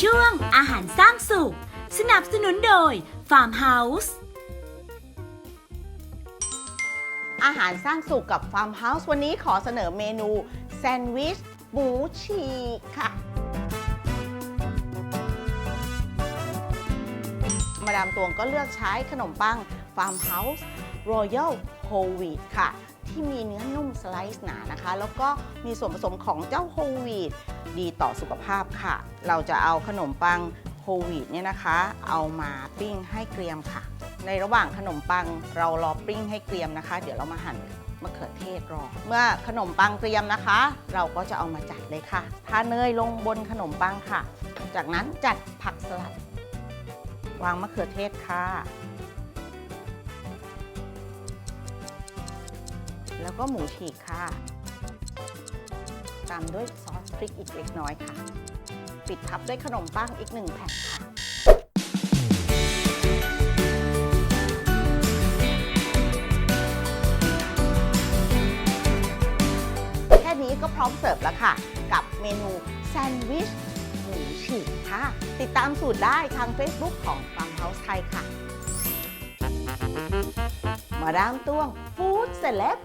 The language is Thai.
ช่วงอาหารสร้างสุขสนับสนุนโดย Farmhouse อาหารสร้างสุขกับ Farmhouse วันนี้ขอเสนอเมนูแซนด์วิชหมูฉีกค่ะมาดามตวงก็เลือกใช้ขนมปัง Farmhouse Royal Whole Wheat ค่ะที่มีเนื้อนุ่มสไลซ์หนานะคะแล้วก็มีส่วนผสมของเจ้า Whole Wheat ดีต่อสุขภาพค่ะเราจะเอาขนมปัง Whole Wheat เนี่ยนะคะเอามาปิ้งให้เกรียมค่ะในระหว่างขนมปังเรารอปิ้งให้เกรียมนะคะเดี๋ยวเรามาหั่นมะเขือเทศรอเมื่อขนมปังเกรียมนะคะเราก็จะเอามาจัดเลยค่ะทาเนยลงบนขนมปังค่ะจากนั้นจัดผักสลัดวางมะเขือเทศค่ะแล้วก็หมูฉีกค่ะตามด้วยซอสพริกอีกเล็กน้อยค่ะปิดทับด้วยขนมปังอีก1แผ่นค่ะแค่นี้ก็พร้อมเสิร์ฟแล้วค่ะกับเมนูแซนด์วิชหมูฉีกค่ะติดตามสูตรได้ทาง Facebook ของ Farmhouse ไทยค่ะมาดามตวงฟู้ดเซเลบ